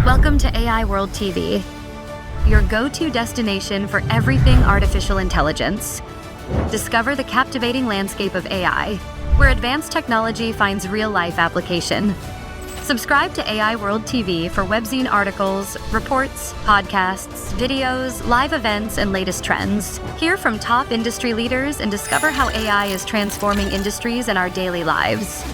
Welcome to AI World TV, your go-to destination for everything artificial intelligence. Discover the captivating landscape of AI, where advanced technology finds real-life application. Subscribe to AI World TV for webzine articles, reports, podcasts, videos, live events, and latest trends. Hear from top industry leaders and discover how AI is transforming industries and our daily lives.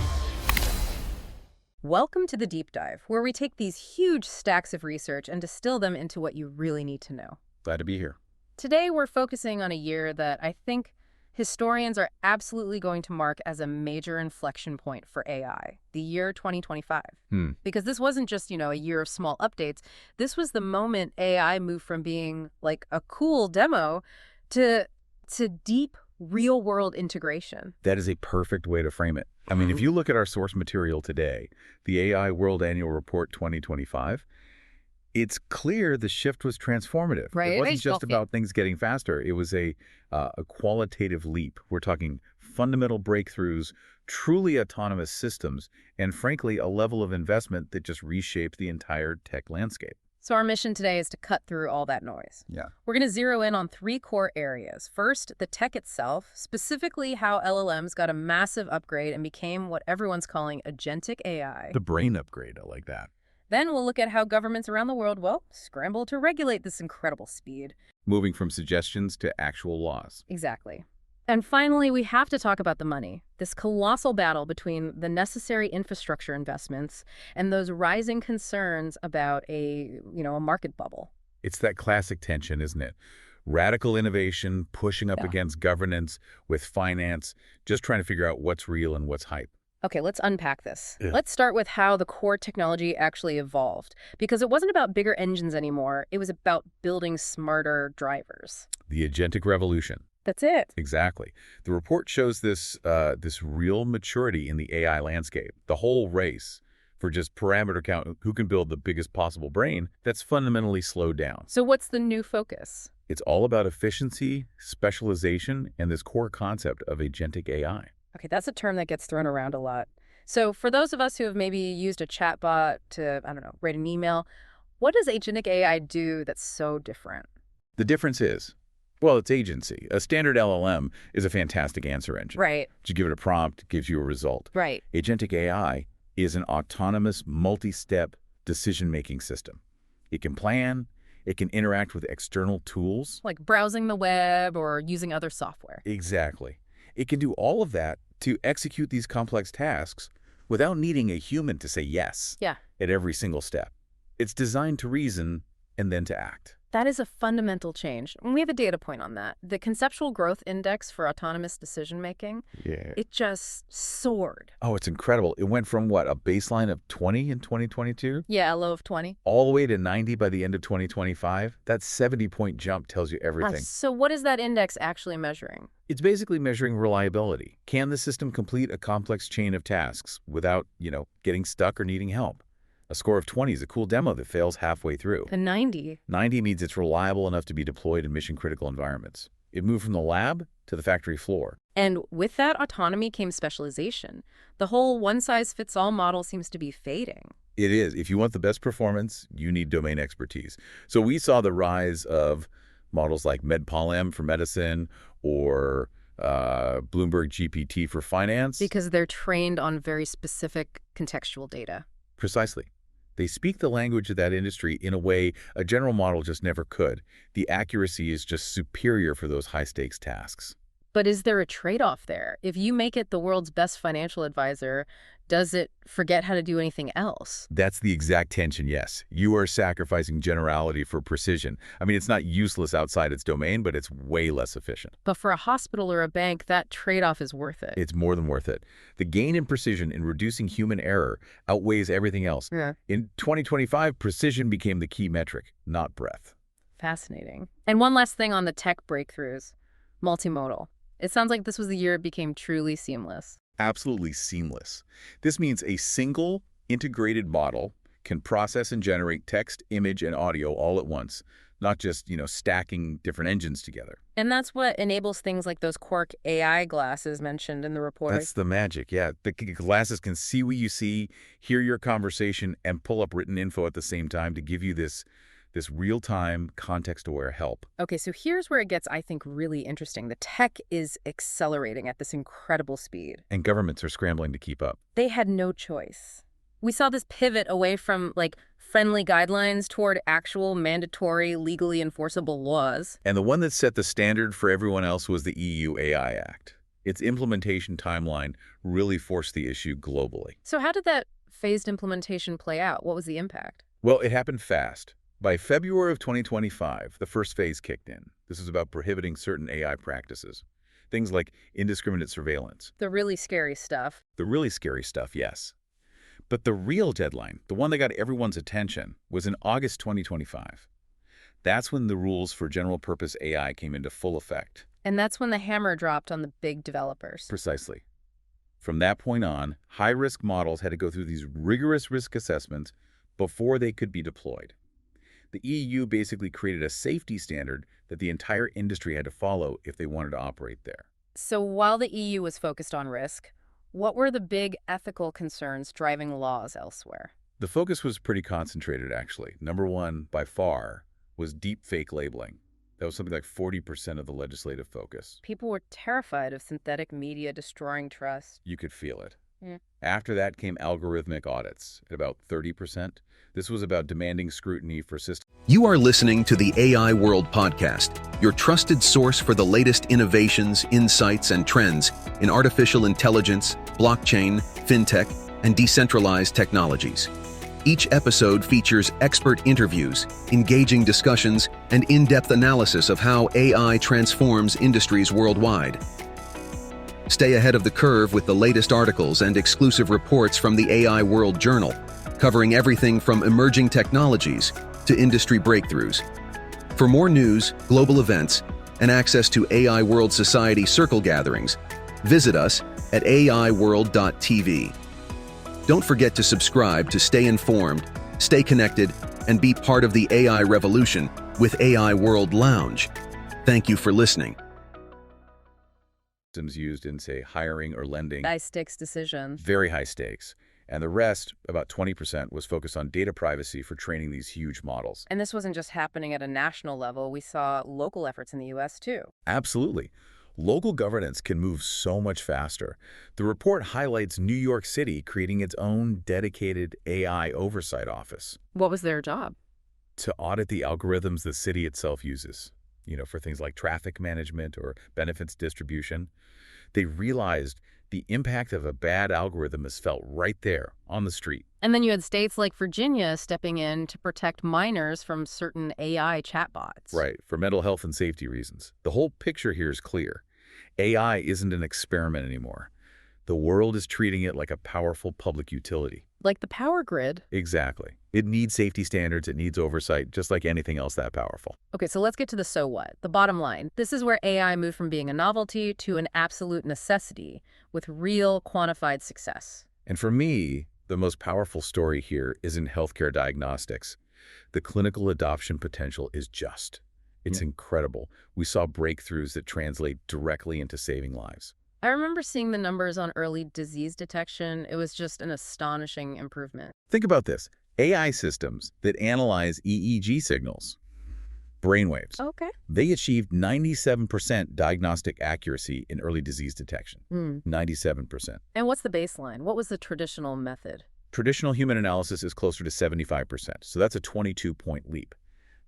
Welcome to the Deep Dive, where we take these huge stacks of research and distill them into what you really need to know. Glad to be here. Today, we're focusing on a year that I think historians are absolutely going to mark as a major inflection point for AI, the year 2025. Because this wasn't just, a year of small updates. This was the moment AI moved from being like a cool demo to deep real-world integration. That is a perfect way to frame it. I mean, if you look at our source material today, the AI World Annual Report 2025, it's clear the shift was transformative. Right. It wasn't just about things getting faster. It was a qualitative leap. We're talking fundamental breakthroughs, truly autonomous systems, and frankly, a level of investment that just reshaped the entire tech landscape. So our mission today is to cut through all that noise. Yeah. We're going to zero in on three core areas. First, the tech itself, specifically how LLMs got a massive upgrade and became what everyone's calling agentic AI. The brain upgrade, I like that. Then we'll look at how governments around the world, scramble to regulate this incredible speed. Moving from suggestions to actual laws. Exactly. And finally, we have to talk about the money, this colossal battle between the necessary infrastructure investments and those rising concerns about a market bubble. It's that classic tension, isn't it? Radical innovation pushing up against governance with finance, just trying to figure out what's real and what's hype. Okay, let's unpack this. Yeah. Let's start with how the core technology actually evolved, because it wasn't about bigger engines anymore. It was about building smarter drivers. The agentic revolution. That's it. Exactly. The report shows this real maturity in the AI landscape. The whole race for just parameter count, who can build the biggest possible brain, that's fundamentally slowed down. So what's the new focus? It's all about efficiency, specialization, and this core concept of agentic AI. Okay, that's a term that gets thrown around a lot. So for those of us who have maybe used a chatbot to, write an email, what does agentic AI do that's so different? The difference is, well, it's agency. A standard LLM is a fantastic answer engine. Right. You give it a prompt, it gives you a result. Right. Agentic AI is an autonomous, multi-step decision-making system. It can plan, it can interact with external tools. Like browsing the web or using other software. Exactly. It can do all of that to execute these complex tasks without needing a human to say yes at every single step. It's designed to reason and then to act. That is a fundamental change. And we have a data point on that. The Conceptual Growth Index for autonomous decision-making, it just soared. Oh, it's incredible. It went from, a baseline of 20 in 2022? Yeah, a low of 20. All the way to 90 by the end of 2025. That 70-point jump tells you everything. So what is that index actually measuring? It's basically measuring reliability. Can the system complete a complex chain of tasks without, getting stuck or needing help? A score of 20 is a cool demo that fails halfway through. A 90? 90 means it's reliable enough to be deployed in mission-critical environments. It moved from the lab to the factory floor. And with that autonomy came specialization. The whole one-size-fits-all model seems to be fading. It is. If you want the best performance, you need domain expertise. So we saw the rise of models like MedPolM for medicine or Bloomberg GPT for finance. Because they're trained on very specific contextual data. Precisely. They speak the language of that industry in a way a general model just never could. The accuracy is just superior for those high-stakes tasks. But is there a trade-off there? If you make it the world's best financial advisor, does it forget how to do anything else? That's the exact tension, yes. You are sacrificing generality for precision. I mean, it's not useless outside its domain, but it's way less efficient. But for a hospital or a bank, that trade-off is worth it. It's more than worth it. The gain in precision in reducing human error outweighs everything else. Yeah. In 2025, precision became the key metric, not breadth. Fascinating. And one last thing on the tech breakthroughs, multimodal. It sounds like this was the year it became truly seamless. Absolutely seamless. This means a single integrated model can process and generate text, image, and audio all at once. not just, stacking different engines together. And that's what enables things like those Quark AI glasses mentioned in the report. That's the magic, yeah. The glasses can see what you see, hear your conversation, and pull up written info at the same time to give you this real-time, context-aware help. Okay, so here's where it gets, I think, really interesting. The tech is accelerating at this incredible speed. And governments are scrambling to keep up. They had no choice. We saw this pivot away from, friendly guidelines toward actual mandatory, legally enforceable laws. And the one that set the standard for everyone else was the EU AI Act. Its implementation timeline really forced the issue globally. So how did that phased implementation play out? What was the impact? Well, it happened fast. By February of 2025, the first phase kicked in. This was about prohibiting certain AI practices. Things like indiscriminate surveillance. The really scary stuff. The really scary stuff, yes. But the real deadline, the one that got everyone's attention, was in August 2025. That's when the rules for general-purpose AI came into full effect. And that's when the hammer dropped on the big developers. Precisely. From that point on, high-risk models had to go through these rigorous risk assessments before they could be deployed. The EU basically created a safety standard that the entire industry had to follow if they wanted to operate there. So while the EU was focused on risk, what were the big ethical concerns driving laws elsewhere? The focus was pretty concentrated, actually. Number one, by far, was deep fake labeling. That was something like 40% of the legislative focus. People were terrified of synthetic media destroying trust. You could feel it. Yeah. After that came algorithmic audits at about 30%. This was about demanding scrutiny for systems. You are listening to the AI World Podcast, your trusted source for the latest innovations, insights, and trends in artificial intelligence, blockchain, fintech, and decentralized technologies. Each episode features expert interviews, engaging discussions, and in-depth analysis of how AI transforms industries worldwide. Stay ahead of the curve with the latest articles and exclusive reports from the AI World Journal, covering everything from emerging technologies to industry breakthroughs. For more news, global events, and access to AI World Society circle gatherings, visit us at aiworld.tv. Don't forget to subscribe to stay informed, stay connected, and be part of the AI revolution with AI World Lounge. Thank you for listening. Systems used in, say, hiring or lending. High stakes decisions. Very high stakes. And the rest, about 20%, was focused on data privacy for training these huge models. And this wasn't just happening at a national level. We saw local efforts in the U.S. too. Absolutely. Local governance can move so much faster. The report highlights New York City creating its own dedicated AI oversight office. What was their job? To audit the algorithms the city itself uses, for things like traffic management or benefits distribution. They realized the impact of a bad algorithm is felt right there on the street. And then you had states like Virginia stepping in to protect minors from certain AI chatbots. Right, for mental health and safety reasons. The whole picture here is clear. AI isn't an experiment anymore. The world is treating it like a powerful public utility. Like the power grid. Exactly. It needs safety standards, it needs oversight, just like anything else that powerful. Okay, so let's get to the so what, the bottom line. This is where AI moved from being a novelty to an absolute necessity with real quantified success. And for me, the most powerful story here is in healthcare diagnostics. The clinical adoption potential is it's incredible. We saw breakthroughs that translate directly into saving lives. I remember seeing the numbers on early disease detection. It was just an astonishing improvement. Think about this. AI systems that analyze EEG signals, brainwaves. Okay. They achieved 97% diagnostic accuracy in early disease detection. 97%. And what's the baseline? What was the traditional method? Traditional human analysis is closer to 75%, so that's a 22-point leap.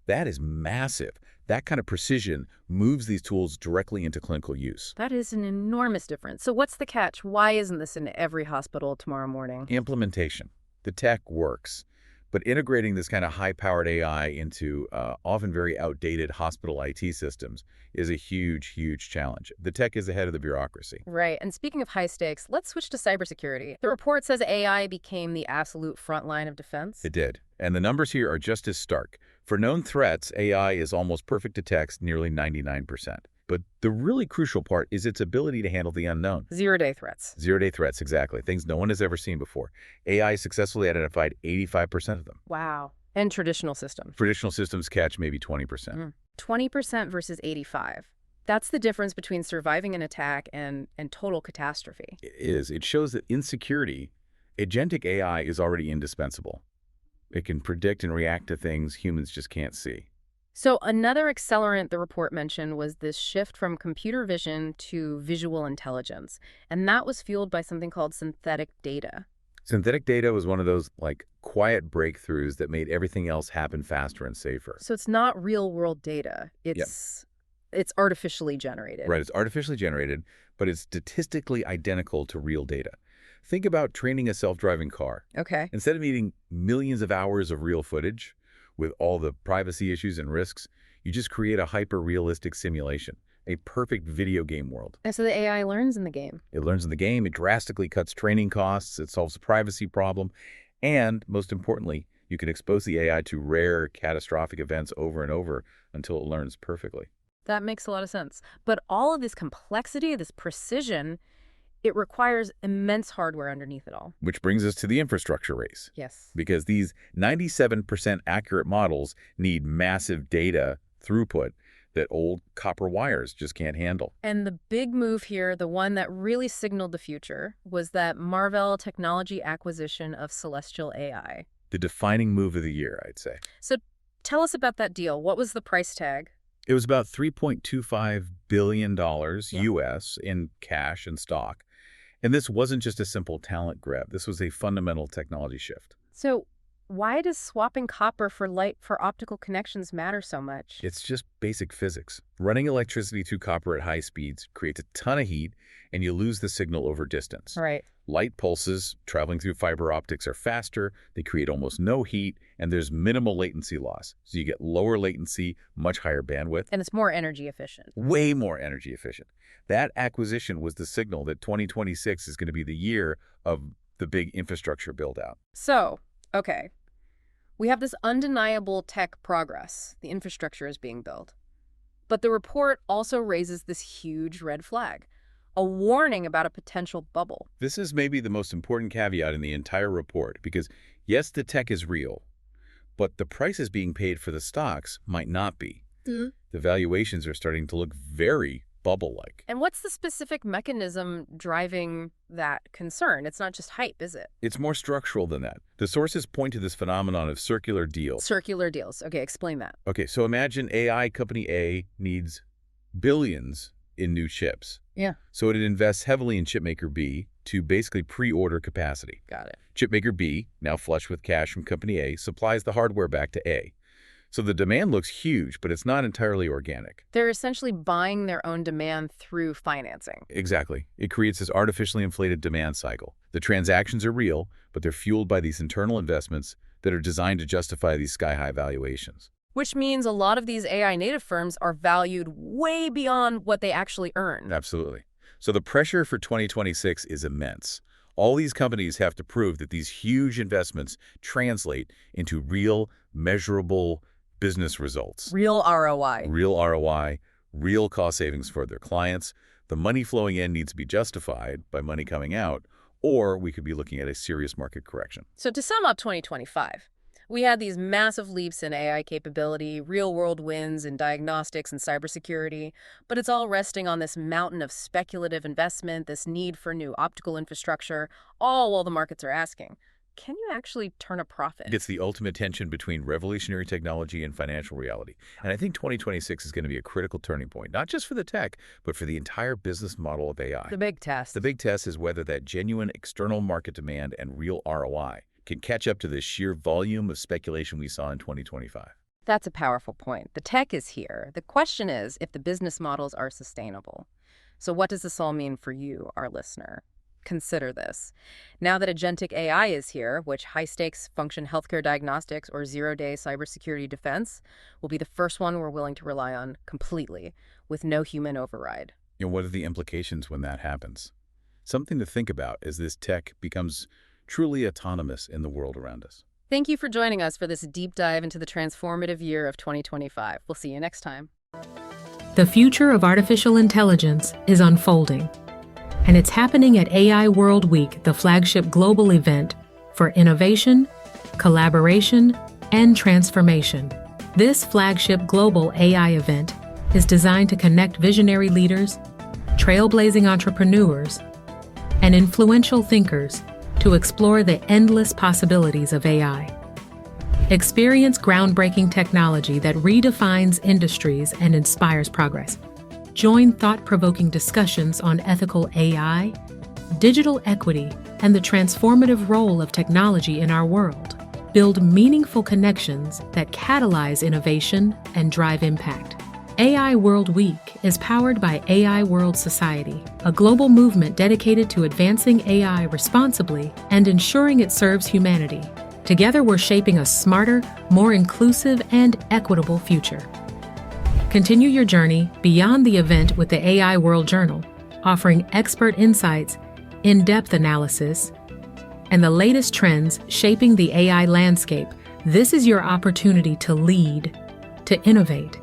That is massive. That kind of precision moves these tools directly into clinical use. That is an enormous difference. So what's the catch? Why isn't this in every hospital tomorrow morning? Implementation. The tech works, but integrating this kind of high-powered AI into often very outdated hospital IT systems is a huge, huge challenge. The tech is ahead of the bureaucracy. Right. And speaking of high stakes, let's switch to cybersecurity. The report says AI became the absolute front line of defense. It did. And the numbers here are just as stark. For known threats, AI is almost perfect to text, nearly 99%. But the really crucial part is its ability to handle the unknown. Zero-day threats. Zero-day threats, exactly. Things no one has ever seen before. AI successfully identified 85% of them. Wow. And traditional systems. Traditional systems catch maybe 20%. 20% versus 85. That's the difference between surviving an attack and total catastrophe. It is. It shows that in security, agentic AI is already indispensable. It can predict and react to things humans just can't see. So another accelerant the report mentioned was this shift from computer vision to visual intelligence. And that was fueled by something called synthetic data. Synthetic data was one of those, quiet breakthroughs that made everything else happen faster and safer. So it's not real-world data. It's artificially generated. Right, it's artificially generated, but it's statistically identical to real data. Think about training a self-driving car. Okay. Instead of needing millions of hours of real footage with all the privacy issues and risks, you just create a hyper-realistic simulation, a perfect video game world. And so the AI learns in the game. It learns in the game, it drastically cuts training costs, it solves the privacy problem, and most importantly, you can expose the AI to rare, catastrophic events over and over until it learns perfectly. That makes a lot of sense. But all of this complexity, this precision, it requires immense hardware underneath it all. Which brings us to the infrastructure race. Yes. Because these 97% accurate models need massive data throughput that old copper wires just can't handle. And the big move here, the one that really signaled the future, was that Marvell Technology acquisition of Celestial AI. The defining move of the year, I'd say. So tell us about that deal. What was the price tag? It was about $3.25 billion US in cash and stock. And this wasn't just a simple talent grab. This was a fundamental technology shift. So why does swapping copper for light for optical connections matter so much? It's just basic physics. Running electricity through copper at high speeds creates a ton of heat, and you lose the signal over distance. Right. Light pulses traveling through fiber optics are faster, they create almost no heat, and there's minimal latency loss. So you get lower latency, much higher bandwidth. And it's more energy efficient. Way more energy efficient. That acquisition was the signal that 2026 is going to be the year of the big infrastructure build-out. So, okay, we have this undeniable tech progress. The infrastructure is being built. But the report also raises this huge red flag, a warning about a potential bubble. This is maybe the most important caveat in the entire report because, yes, the tech is real, but the prices being paid for the stocks might not be. The valuations are starting to look very bubble-like. And what's the specific mechanism driving that concern? It's not just hype, is it? It's more structural than that. The sources point to this phenomenon of circular deals. Circular deals. Okay, explain that. Okay, so imagine AI company A needs billions in new chips. Yeah. So it invests heavily in chipmaker B to basically pre-order capacity. Got it. Chipmaker B, now flush with cash from company A, supplies the hardware back to A. So the demand looks huge, but it's not entirely organic. They're essentially buying their own demand through financing. Exactly. It creates this artificially inflated demand cycle. The transactions are real, but they're fueled by these internal investments that are designed to justify these sky-high valuations. Which means a lot of these AI native firms are valued way beyond what they actually earn. Absolutely. So the pressure for 2026 is immense. All these companies have to prove that these huge investments translate into real, measurable business results. Real ROI. Real ROI, real cost savings for their clients. The money flowing in needs to be justified by money coming out, or we could be looking at a serious market correction. So to sum up 2025, we had these massive leaps in AI capability, real-world wins in diagnostics and cybersecurity, but it's all resting on this mountain of speculative investment, this need for new optical infrastructure, all while the markets are asking, can you actually turn a profit? It's the ultimate tension between revolutionary technology and financial reality. And I think 2026 is going to be a critical turning point, not just for the tech, but for the entire business model of AI. The big test. The big test is whether that genuine external market demand and real ROI can catch up to the sheer volume of speculation we saw in 2025. That's a powerful point. The tech is here. The question is if the business models are sustainable. So what does this all mean for you, our listener? Consider this. Now that agentic AI is here, which high-stakes function healthcare diagnostics or zero-day cybersecurity defense will be the first one we're willing to rely on completely, with no human override. And what are the implications when that happens? Something to think about as this tech becomes truly autonomous in the world around us. Thank you for joining us for this deep dive into the transformative year of 2025. We'll see you next time. The future of artificial intelligence is unfolding, and it's happening at AI World Week, the flagship global event for innovation, collaboration, and transformation. This flagship global AI event is designed to connect visionary leaders, trailblazing entrepreneurs, and influential thinkers to explore the endless possibilities of AI. Experience groundbreaking technology that redefines industries and inspires progress. Join thought-provoking discussions on ethical AI, digital equity, and the transformative role of technology in our world. Build meaningful connections that catalyze innovation and drive impact. AI World Week is powered by AI World Society, a global movement dedicated to advancing AI responsibly and ensuring it serves humanity. Together, we're shaping a smarter, more inclusive, and equitable future. Continue your journey beyond the event with the AI World Journal, offering expert insights, in-depth analysis, and the latest trends shaping the AI landscape. This is your opportunity to lead, to innovate,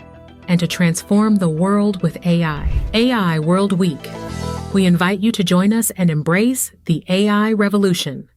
and to transform the world with AI. AI World Week. We invite you to join us and embrace the AI revolution.